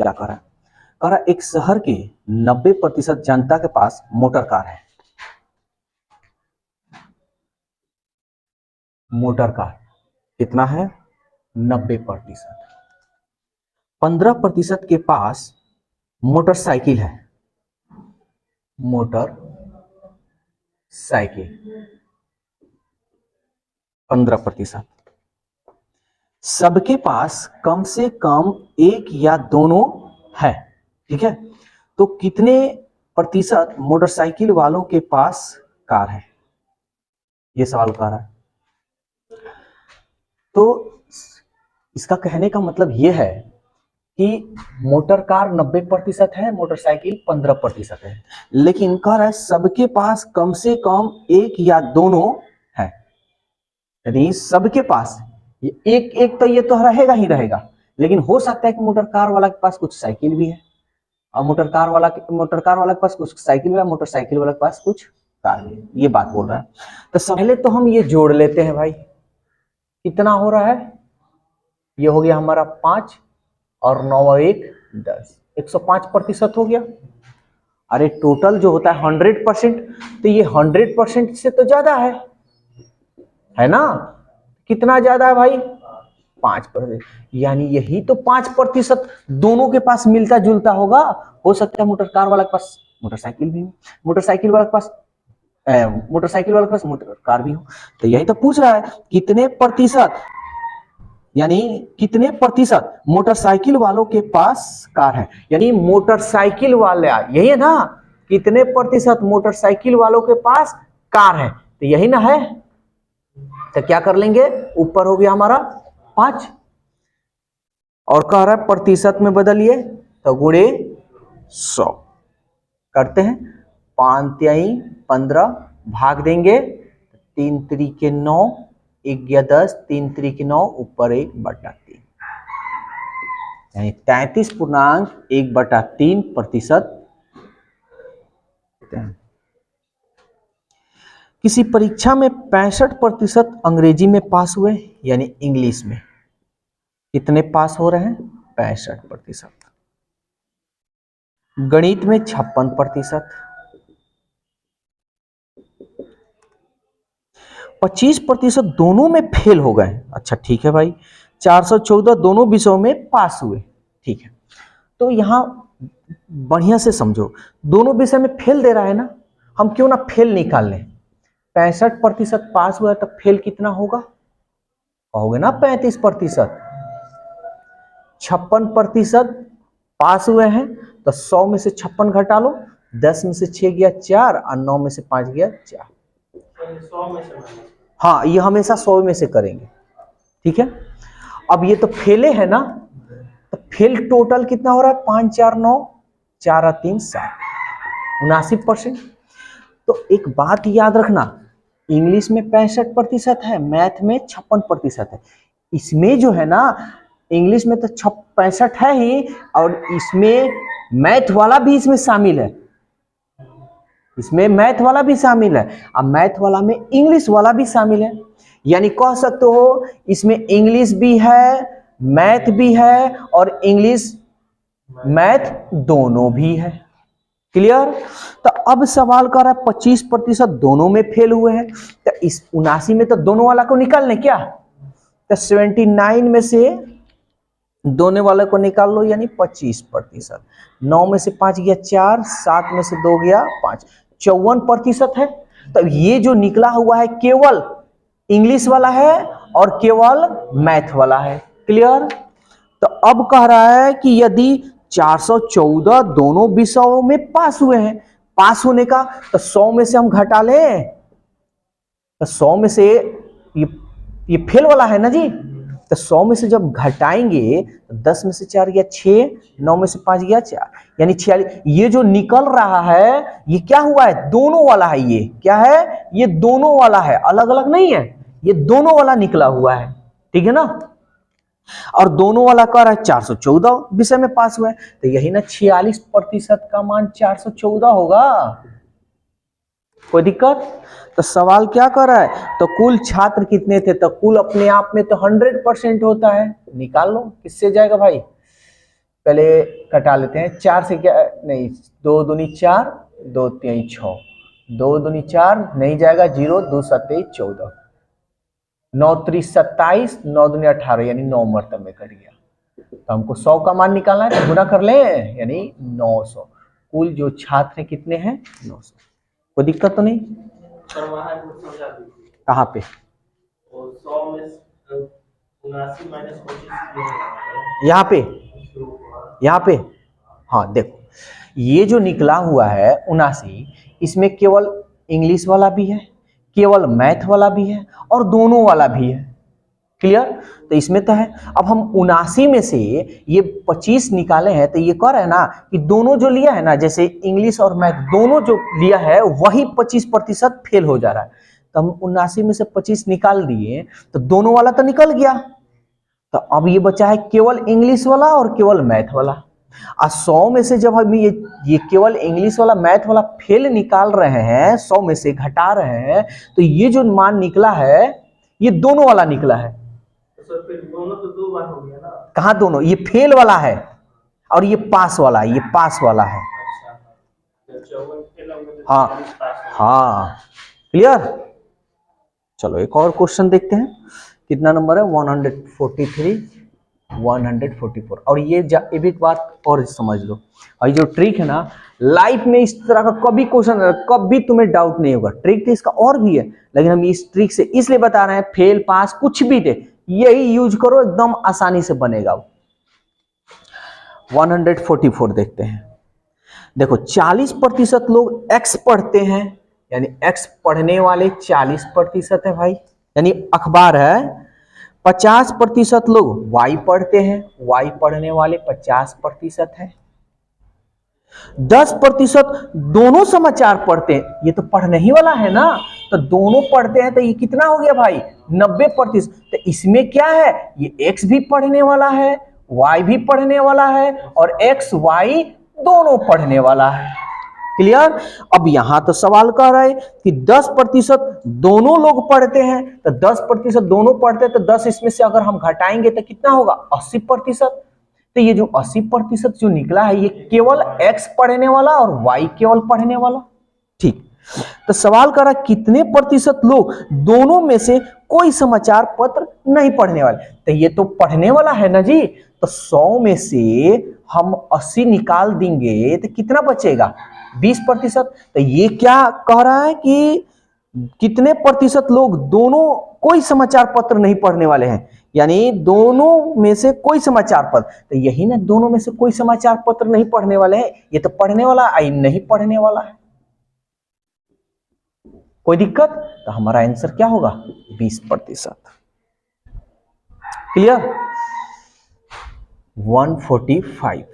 क्या कह रहा है? कह रहा है एक शहर के 90% जनता के पास मोटर कार है। मोटर कार कितना है? 90%। 15% के पास मोटरसाइकिल है। Motor cycle 15%। सबके पास कम से कम एक या दोनों है। ठीक है, तो कितने प्रतिशत मोटरसाइकिल वालों के पास कार है? ये सवाल कर रहा है। तो इसका कहने का मतलब यह है कि मोटर कार 90% है, मोटरसाइकिल 15% है, लेकिन कह रहा है सबके पास कम से कम एक या दोनों है। यदि सबके पास एक एक तो ये तो रहेगा ही रहेगा, लेकिन हो सकता है कि मोटर कार वाला के पास कुछ साइकिल भी है, और मोटर कार वाला के पास कुछ साइकिल है, मोटरसाइकिल वाला के पास कुछ कार भी है। ये बात बोल रहा है। तो पहले तो हम ये जोड़ लेते हैं भाई, कितना हो रहा है? ये हो गया हमारा 5 और 9 और 1 10, 105% हो गया। अरे टोटल जो होता है 100%, तो ये 100% से तो ज्यादा है ना? कितना ज्यादा है भाई? 5%। यानी यही तो 5% दोनों के पास मिलता जुलता होगा। हो सकता है मोटर कार वाला के पास मोटरसाइकिल भी हो, मोटरसाइकिल वाला के पास मोटरसाइकिल वाला के पास मोटर कार भी हो। तो यही तो पूछ रहा है कितने प्रतिशत, यानी कितने प्रतिशत मोटरसाइकिल वालों के पास कार है। यानी मोटरसाइकिल वाले, यही है ना, कितने प्रतिशत मोटरसाइकिल वालों के पास कार है, तो यही ना है। तो क्या कर लेंगे, ऊपर हो गया हमारा 5 और कह रहा है प्रतिशत में बदलिए, तो गुणे 100 करते हैं। 5 तिहाई 15 भाग देंगे, 3 त्रिके 9, 1 गया 10, 3 त्रिके 9, ऊपर 1/3, यानी 33.1/3%। किसी परीक्षा में 65% अंग्रेजी में पास हुए, यानी इंग्लिश में कितने पास हो रहे हैं? 65%। गणित में 56%। 25% दोनों में फेल हो गए। अच्छा ठीक है भाई, 414 दोनों विषयों में पास हुए। ठीक है, तो यहां बढ़िया से समझो, दोनों विषय में फेल दे रहा है ना, हम क्यों ना फेल निकाल लें। 65% पास हुआ तो फेल कितना होगा? कहोगे ना 35%। 56% पास हुए हैं, तो 100 में से 56 घटा लो, 10 में से 6 गया 4 और 9 में से 5 गया 4। हाँ, ये हमेशा 100 में से करेंगे। ठीक है, अब ये तो फेले है ना, तो फेल टोटल कितना हो रहा है? 5 4 9, 4 और 3 7, 79%। तो एक बात याद रखना, इंग्लिश में 65% है, मैथ में 56% है। इसमें जो है ना, इंग्लिश में तो 65 है ही, और इसमें मैथ वाला भी इसमें शामिल है, इसमें मैथ वाला भी शामिल है, और मैथ वाला में इंग्लिश वाला भी शामिल है। यानी कह सकते हो इसमें इंग्लिश भी है, मैथ भी है, और इंग्लिश मैथ दोनों भी है। क्लियर? तो अब सवाल कर रहा है 25% दोनों में फेल हुए हैं, तो इस 79 में तो दोनों वाला को निकाल लें क्या? तो 79 में से दोनों वाले को निकाल लो, यानी 25%। 9 में से 5 गया 4, 7 में से 2 गया 5, 54% है। तो ये जो निकला हुआ है केवल इंग्लिश वाला है और केवल मैथ वाला है। क्लियर? तो अब कह रहा है कि यदि 414 दोनों विषयों में पास हुए हैं, पास होने का तो 100 में से हम घटा लें, तो 100 में से ये फेल वाला है ना जी, तो 100 में से जब घटाएंगे तो 10 में से 4 गया 6, 9 में से 5 गया 4, यानी 46। ये जो निकल रहा है ये क्या हुआ है? दोनों वाला है। ये क्या है? ये दोनों वाला है, अलग अलग नहीं है, ये दोनों वाला निकला हुआ है। ठीक है ना? और दोनों वाला कह रहा है 414 विषय में पास हुआ है, तो यही ना 46% का मान 414 होगा। कोई दिक्कत? तो सवाल क्या कर रहा है, तो कुल छात्र कितने थे, तो कुल अपने आप में तो 100% होता है, निकाल लो किससे जाएगा भाई? पहले कटा लेते हैं। 4 से क्या नहीं, 2 दूनी 4, 2 3 6, 2 दूनी 4 नहीं जाएगा, 0, 2 7 14, 9 3 27, 9 दूनी 18 यानी 9 मरतबे कट गया। तो हमको 100 का मान निकालना है तो गुना कर ले, यानी 900। कुल जो छात्र हैं कितने हैं? 900। कोई दिक्कत तो नहीं? कहाँ पे? 100 में 79 माइनस 25 यहाँ पे, यहाँ पे। हाँ देखो, ये जो निकला हुआ है 79, इसमें केवल इंग्लिश वाला भी है, केवल मैथ वाला भी है और दोनों वाला भी है। क्लियर? तो इसमें तो है। अब हम 79 में से ये 25 निकाले हैं, तो ये कह रहे हैं ना कि दोनों जो लिया है ना, जैसे इंग्लिश और मैथ दोनों जो लिया है वही 25% फेल हो जा रहा है। तो हम 79 में से 25 निकाल दिए तो दोनों वाला तो निकल गया। तो अब ये बचा है केवल इंग्लिश वाला और केवल मैथ वाला। 100 में से जब हम ये केवल इंग्लिश वाला मैथ वाला फेल निकाल रहे हैं, 100 में से घटा रहे हैं, तो ये जो मान निकला है ये दोनों वाला निकला है। तो फिर दोनों तो 2 बार हो गया ना। कहाँ दोनों? ये फेल वाला है और ये पास वाला है, ये पास वाला है। हाँ हाँ, क्लियर? चलो एक और क्वेश्चन देखते हैं। कितना नंबर है? 143, 144। और ये एक बात और समझ लो, और ये जो ट्रिक है ना, लाइफ में इस तरह का कभी क्वेश्चन, कभी तुम्हें डाउट नहीं होगा। ट्रिक तो इसका और भी है, लेकिन हम इस ट्रिक से इसलिए बता रहे हैं, फेल पास कुछ भी दे, यही यूज करो, एकदम आसानी से बनेगा। 144 देखते हैं। देखो 40% लोग एक्स पढ़ते हैं, यानी एक्स पढ़ने वाले 40% है भाई, यानी अखबार है। 50% लोग वाई पढ़ते हैं, वाई पढ़ने वाले 50% है। 10% दोनों समाचार पढ़ते हैं, ये तो पढ़ने ही वाला है ना, तो दोनों पढ़ते हैं, तो ये कितना हो गया भाई? 90%। तो इसमें क्या है? ये एक्स भी पढ़ने वाला है, वाई भी पढ़ने वाला है, और एक्स वाई दोनों पढ़ने वाला है। क्लियर? अब यहां तो सवाल कह रहा है कि 10% दोनों लोग पढ़ते हैं, तो 10% दोनों पढ़ते हैं, तो 10 इसमें से अगर हम घटाएंगे तो कितना होगा? 80%। तो ये जो 80% जो निकला है, ये केवल x पढ़ने वाला और y केवल पढ़ने वाला। ठीक, तो सवाल करा कितने प्रतिशत लोग दोनों में से कोई समाचार पत्र नहीं पढ़ने वाले? तो ये तो पढ़ने वाला है ना जी, तो 100 में से हम 80 निकाल देंगे तो कितना बचेगा? 20%। तो ये क्या कह रहा है कि कितने प्रतिशत लोग दोनों कोई समाचार पत्र नहीं पढ़ने वाले हैं, यानी दोनों में से कोई समाचार पत्र। तो यही ना, दोनों में से कोई समाचार पत्र नहीं पढ़ने वाले हैं, ये तो पढ़ने वाला आई नहीं पढ़ने वाला है। कोई दिक्कत? तो हमारा आंसर क्या होगा? 20%। क्लियर? 145।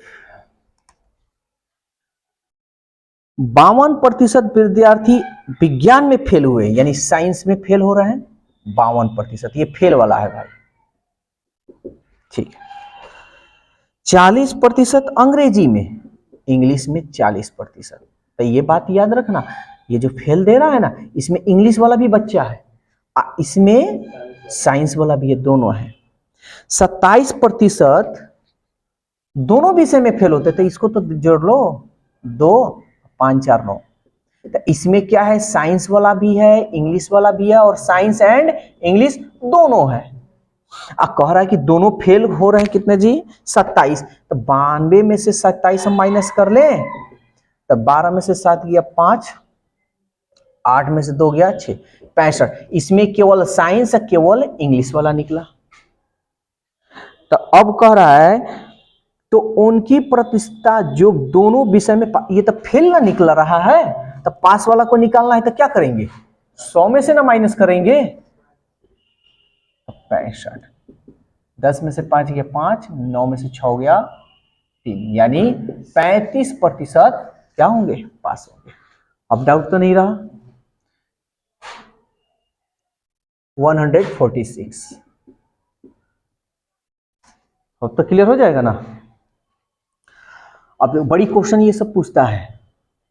52% विद्यार्थी विज्ञान में फेल हुए, यानी साइंस में फेल हो रहे हैं। 52%, ये फेल वाला है भाई। ठीक है। 40% अंग्रेजी में, इंग्लिश में 40%। तो ये बात याद रखना, ये जो फेल दे रहा है ना, इसमें इंग्लिश वाला भी बच्चा है, इसमें साइंस वाला भी है, दोनों है। 27% दोनों विषय में फेल होते, तो इसको तो जोड़ लो, 2 5 4 9। तो इसमें क्या है? साइंस वाला भी है, इंग्लिश वाला भी है, और साइंस एंड इंग्लिश दोनों है। अब कह रहा है कि दोनों फेल हो रहे हैं, कितने जी? 27। तो 92 में से 27 हम माइनस कर लें, तो 12 में से 7 गया 5, 8 में से 2 गया 6, 65। इसमें केवल साइंस और केवल इंग्लिश वाला निकला। तो अब कह रहा है तो उनकी प्रतिशतता जो दोनों विषय में, ये तो फेल ना निकल रहा है, तो पास वाला को निकालना है, तो क्या करेंगे? 100 में से ना माइनस करेंगे, 65। 10 में से 5 गया 5, 9 में से 6 गया 3, यानी 35% क्या होंगे? पास होंगे। अब डाउट तो नहीं रहा? 146। अब तो क्लियर हो जाएगा ना? अब बड़ी क्वेश्चन ये सब पूछता है,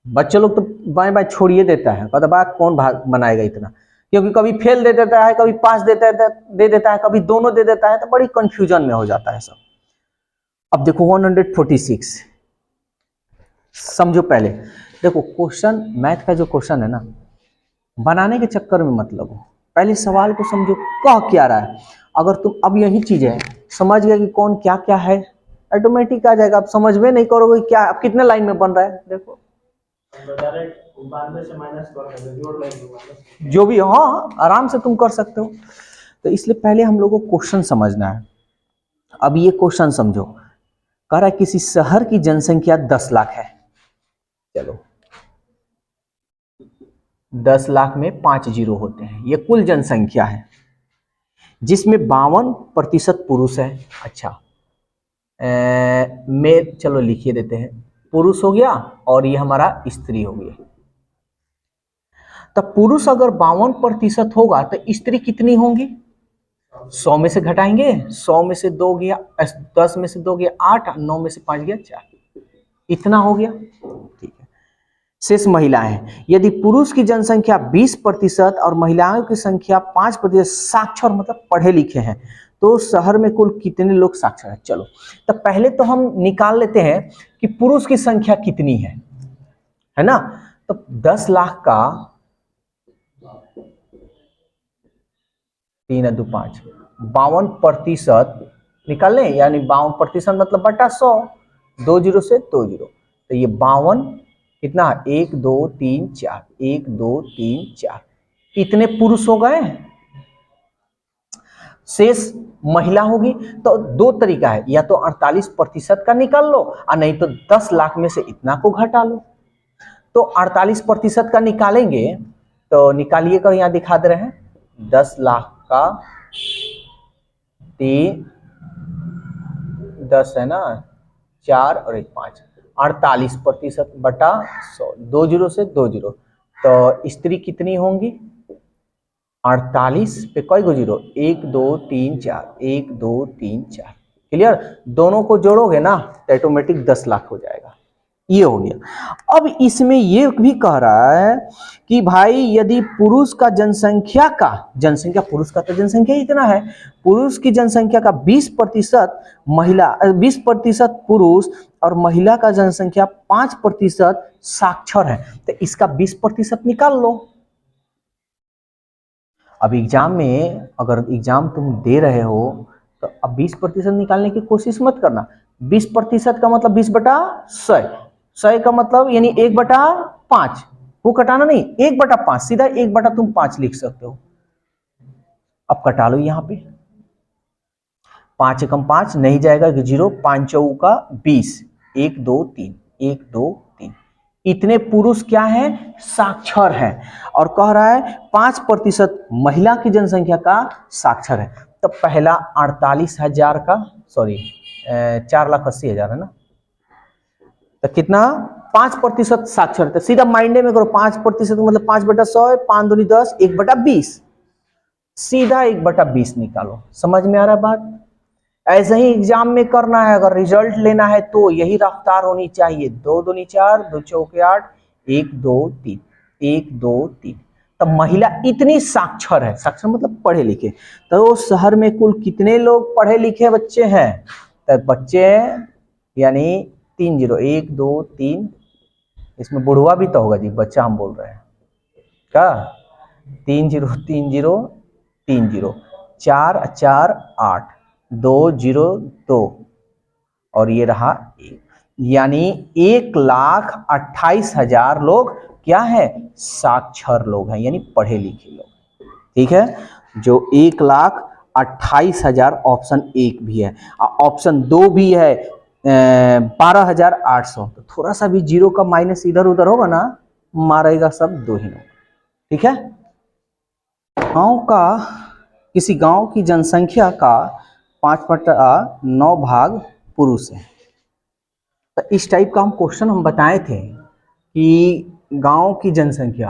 बच्चे लोग तो बाएं बाएं छोड़िए देता है, कहता बात कौन भाग बनाएगा इतना, क्योंकि कभी फेल दे देता है, कभी पास दे देता है, कभी दोनों दे देता है, तो बड़ी कंफ्यूजन में हो जाता है सब। अब देखो 146, समझो पहले। देखो क्वेश्चन, मैथ का जो क्वेश्चन है ना, बनाने के चक्कर में मत लगो, पहले सवाल को समझो कह क्या रहा है। अगर तुम अब यही चीज है समझ गया कि कौन क्या क्या है, ऑटोमेटिक आ जाएगा। अब समझ में नहीं करोगे क्या, अब कितने लाइन में बन रहा है देखो, डायरेक्ट 92 से माइनस कर देंगे, जोड़ लेंगे जो भी, हाँ आराम से तुम कर सकते हो। तो इसलिए पहले हम लोगों को क्वेश्चन समझना है। अब ये क्वेश्चन समझो, कह रहा है किसी शहर की जनसंख्या 10 लाख है। चलो 10 लाख में 5 जीरो होते हैं, ये कुल जनसंख्या है, जिसमें 52% पुरुष है। अच्छा में चलो लिखिए देते हैं, पुरुष हो गया और ये हमारा स्त्री हो गया। तब पुरुष अगर 52% होगा तो स्त्री कितनी होंगी? 100 में से घटाएंगे, 100 में से 2 गया 10, में से 2 गया 8, 9 में से 5 गया 4, इतना हो गया। ठीक है, शेष महिलाएं। यदि पुरुष की जनसंख्या 20% और महिलाओं की संख्या 5%, साक्षर मतलब पढ़े लिखे हैं, तो शहर में कुल कितने लोग साक्षर हैं? चलो तो पहले तो हम निकाल लेते हैं कि पुरुष की संख्या कितनी है ना। तो 10 लाख का 3 2 5 52% निकाल लें, यानी 52% मतलब बटा 100, 2 जीरो से 2 जीरो, तो ये 52 कितना, 1 2 3 4, 1 2 3 4, इतने पुरुष हो गए। शेष महिला होगी। तो दो तरीका है, या तो 48% का निकाल लो और नहीं तो 10 लाख में से इतना को घटा लो। तो 48% का निकालेंगे तो निकालिए कर यहां दिखा दे रहे हैं, 10 लाख का 10 है ना, 4 और 1 5, 48% बटा 100, 2 जीरो से 2 जीरो, तो स्त्री कितनी होंगी? 48 पे कई गो जीरो, 1 2 3 4, 1 2 3 4, क्लियर। दोनों को जोड़ोगे ना तो ऑटोमेटिक 10 लाख हो जाएगा। ये हो गया। अब इसमें ये भी कह रहा है कि भाई यदि पुरुष का जनसंख्या पुरुष का तो जनसंख्या इतना है, पुरुष की जनसंख्या का 20% महिला, 20% पुरुष और महिला का जनसंख्या 5% साक्षर है, तो इसका 20% निकाल लो। अब एग्जाम में अगर एग्जाम तुम दे रहे हो तो अब 20% निकालने की कोशिश मत करना। 20% का मतलब 20/100, 100 का मतलब यानी 1/5, वो कटाना नहीं, 1/5, सीधा 1/5 लिख सकते हो। अब कटा लो यहाँ पे, 5 एकम 5 नहीं जाएगा, 0, 5 चौका 20, 1 2 3, 1 2 3, इतने पुरुष क्या है? साक्षर है। और कह रहा है 5% महिला की जनसंख्या का साक्षर है। तो पहला 48,000 का, सॉरी 4,80,000 है ना, तो कितना? 5% साक्षर। तो सीधा माइंडे में करो, 5% मतलब 5/100, 5 दूनी 10, 1/20, सीधा 1/20 निकालो। समझ में आ रहा है बात? ऐसे ही एग्जाम में करना है, अगर रिजल्ट लेना है तो यही रफ्तार होनी चाहिए। 2 दूनी 4, 2 चौके 8, 1 2 3, 1 2 3। तब महिला इतनी साक्षर है, साक्षर मतलब पढ़े लिखे। तो शहर में कुल कितने लोग पढ़े लिखे बच्चे हैं? तो बच्चे यानी 3 जीरो, 1 2 3, इसमें बुढ़वा भी तो होगा जी, बच्चा हम बोल रहे हैं क्या? 3 जीरो 3 जीरो 3 जीरो, 4 4 8, 2 जीरो 2 और ये रहा 1, यानी 1,28,000 लोग क्या है? साक्षर लोग हैं, यानी पढ़े लिखे लोग। ठीक है, जो 1,28,000 ऑप्शन 1 भी है, ऑप्शन 2 भी है 12,800। तो थोड़ा सा भी जीरो का माइनस इधर उधर होगा ना, मारेगा सब 2 ही लोग। ठीक है, किसी गांव की जनसंख्या का 5/9 भाग पुरुष है। तो इस टाइप का हम क्वेश्चन हम बताए थे कि गांव की जनसंख्या,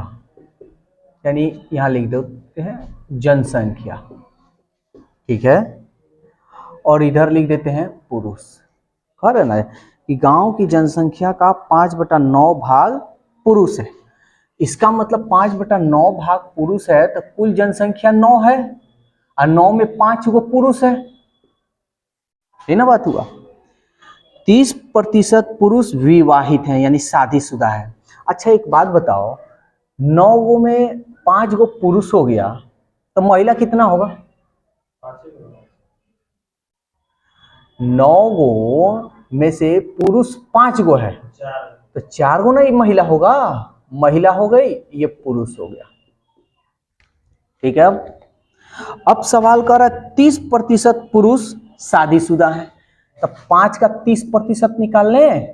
यानी यहां लिख देते हैं जनसंख्या, ठीक है, और इधर लिख देते हैं पुरुष। खैर है ना कि गांव की जनसंख्या का 5/9 भाग पुरुष है। इसका मतलब 5/9 भाग पुरुष है, तो कुल जनसंख्या 9 है और 9 में 5 गो पुरुष है, ये ना बात हुआ। 30% पुरुष विवाहित हैं यानी शादीशुदा है। अच्छा एक बात बताओ, 9 गो में 5 गो पुरुष हो गया तो महिला कितना होगा? 9 गो में से पुरुष 5 गो है तो 4 गो ना ये महिला होगा, महिला हो गई, ये पुरुष हो गया। ठीक है। अब सवाल कर रहा है 30% पुरुष शादीशुदा है, तो 5 का 30% निकाल लें।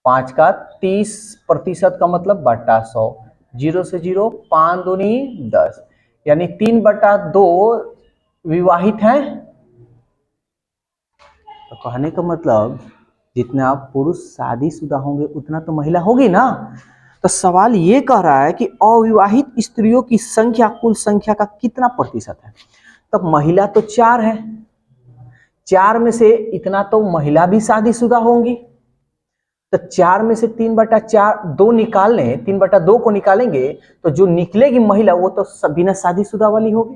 5 का 30% का मतलब बटा 100, 0 से 0, 5 दूनी 10, यानी 3/2 विवाहित हैं। तो कहने का मतलब जितना पुरुष शादीशुदा होंगे उतना तो महिला होगी ना। तो सवाल ये कह रहा है कि अविवाहित स्त्रियों की संख्या कुल संख्या का कितना प्रतिशत है? तब महिला तो 4 है, 4 में से इतना तो महिला भी शादीशुदा होंगी, तो 4 में से 3/4 2 निकाल लें, 3/2 को निकालेंगे तो जो निकलेगी महिला वो तो बिना शादीशुदा वाली होगी।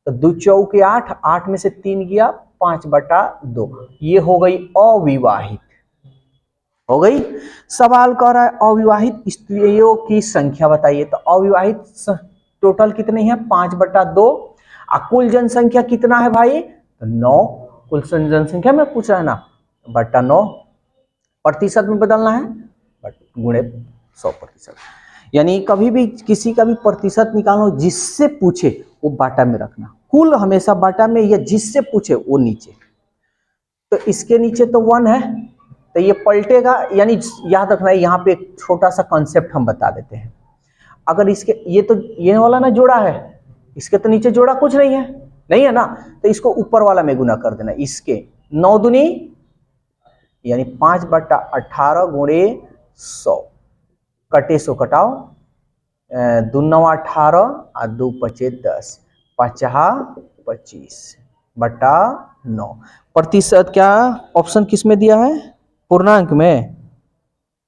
तो 2 चौके 8, 8 में से 3 गया 5/2, ये हो गई अविवाहित, हो गई। सवाल कर रहा है अविवाहित स्त्रियों की संख्या बताइए, तो अविवाहित टोटल कितनी है? 5/2। कुल जनसंख्या कितना है भाई? तो 9। कुल जनसंख्या में पूछ रहा है ना, बटा 9, प्रतिशत में बदलना है, गुणे 100%। यानी कभी भी किसी का भी प्रतिशत निकालो, जिससे पूछे वो बाटा में रखना, कुल हमेशा बाटा में, या जिससे पूछे वो नीचे। तो इसके नीचे तो 1 है तो ये पलटेगा, यानी याद रखना है। यहाँ पे एक छोटा सा कॉन्सेप्ट हम बता देते हैं। अगर इसके ये वाला ना जोड़ा है, इसके तो नीचे जोड़ा कुछ नहीं है ना, तो इसको ऊपर वाला में गुना कर देना। इसके 9 दूनी यानी 5/18 गुणे 100, कटे 100 कटाओ, 2 9 18 और 2 5 10, 25/9। प्रतिशत क्या ऑप्शन किस में दिया है? पूर्णांक में,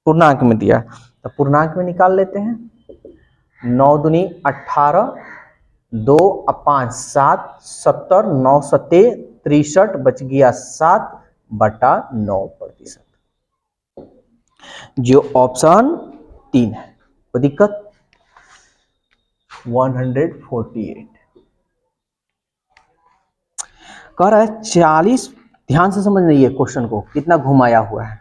पूर्णांक में दिया, तो पूर्णांक में निकाल लेते हैं। 9 दूनी 18, 2 और 5 7, 70, 9 सत्ते 63, बच गया 7/9%, जो ऑप्शन 3 है। कोई दिक्कत? 148 कह रहा है 40, ध्यान से समझ रही है क्वेश्चन को, कितना घुमाया हुआ है।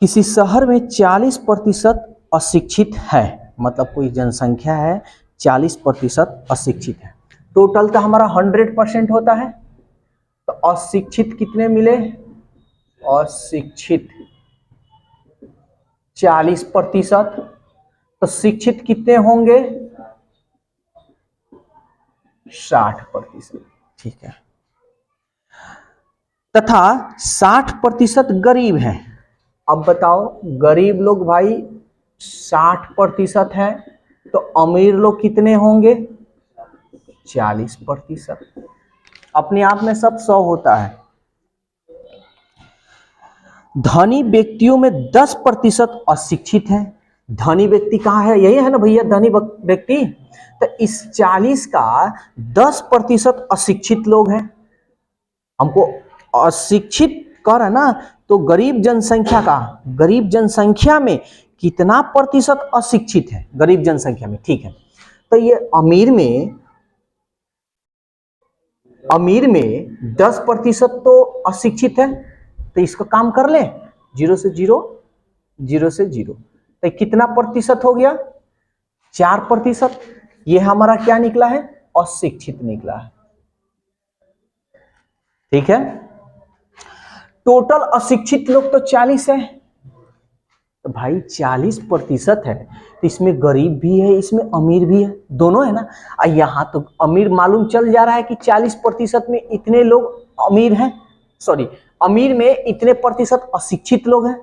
किसी शहर में 40% अशिक्षित है, मतलब कोई जनसंख्या है 40% अशिक्षित है। टोटल तो हमारा 100% होता है, तो अशिक्षित कितने मिले? अशिक्षित 40%, तो शिक्षित कितने होंगे? 60%। ठीक है। तथा 60% गरीब हैं। अब बताओ, गरीब लोग भाई 60% है, तो अमीर लोग कितने होंगे? 40%। अपने आप में सब 100 होता है। धनी व्यक्तियों में 10% अशिक्षित है। धनी व्यक्ति कहाँ है? यही है ना भैया, धनी व्यक्ति। तो इस 40 का 10% अशिक्षित लोग हैं। हमको अशिक्षित कर है ना, तो गरीब जनसंख्या में कितना प्रतिशत अशिक्षित है? गरीब जनसंख्या में, ठीक है। तो ये अमीर में 10% तो अशिक्षित है, तो इसका काम कर ले, 0 से 0, 0 से 0, तो कितना प्रतिशत हो गया? 4%। ये हमारा क्या निकला है? अशिक्षित निकला है। ठीक है। टोटल अशिक्षित लोग तो 40 है, तो भाई 40% है, तो इसमें गरीब भी है, इसमें अमीर भी है, दोनों है ना। यहां तो अमीर मालूम चल जा रहा है कि 40% में इतने लोग अमीर हैं, सॉरी, अमीर में इतने प्रतिशत अशिक्षित लोग हैं।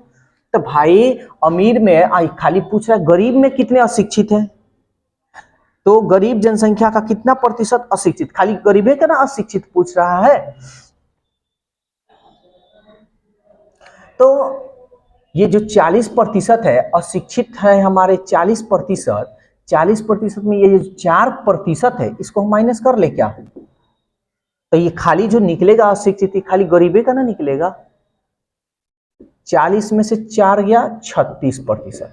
तो भाई अमीर में खाली पूछ रहा है गरीब में कितने अशिक्षित हैं, तो गरीब जनसंख्या का कितना प्रतिशत अशिक्षित, खाली गरीबे का ना अशिक्षित पूछ रहा है। तो ये जो 40% है अशिक्षित है हमारे 40% में ये जो 4% है इसको हम माइनस कर ले क्या? तो ये खाली जो निकलेगा अशिक्षित, ये खाली गरीबे का ना निकलेगा। 40 में से 4 गया 36%।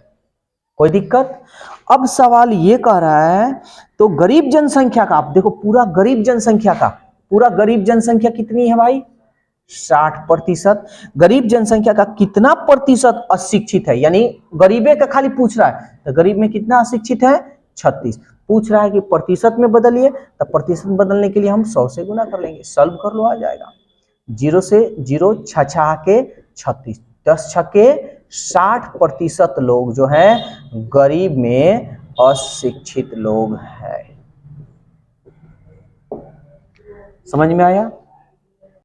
कोई दिक्कत? अब सवाल ये कह रहा है तो गरीब जनसंख्या का, आप देखो पूरा गरीब जनसंख्या का, पूरा गरीब जनसंख्या कितनी है भाई? 60%। गरीब जनसंख्या का कितना प्रतिशत अशिक्षित है? यानी गरीबे का खाली पूछ रहा है, तो गरीब में कितना अशिक्षित है? 36। पूछ रहा है कि प्रतिशत में बदलिए, तो प्रतिशत में बदलने के लिए हम 100 से गुना कर लेंगे, सॉल्व कर लो, आ जाएगा। 0 से 0 छछा के 36, 10 छक्के 60% लोग जो हैं गरीब में अशिक्षित लोग हैं। समझ में आया?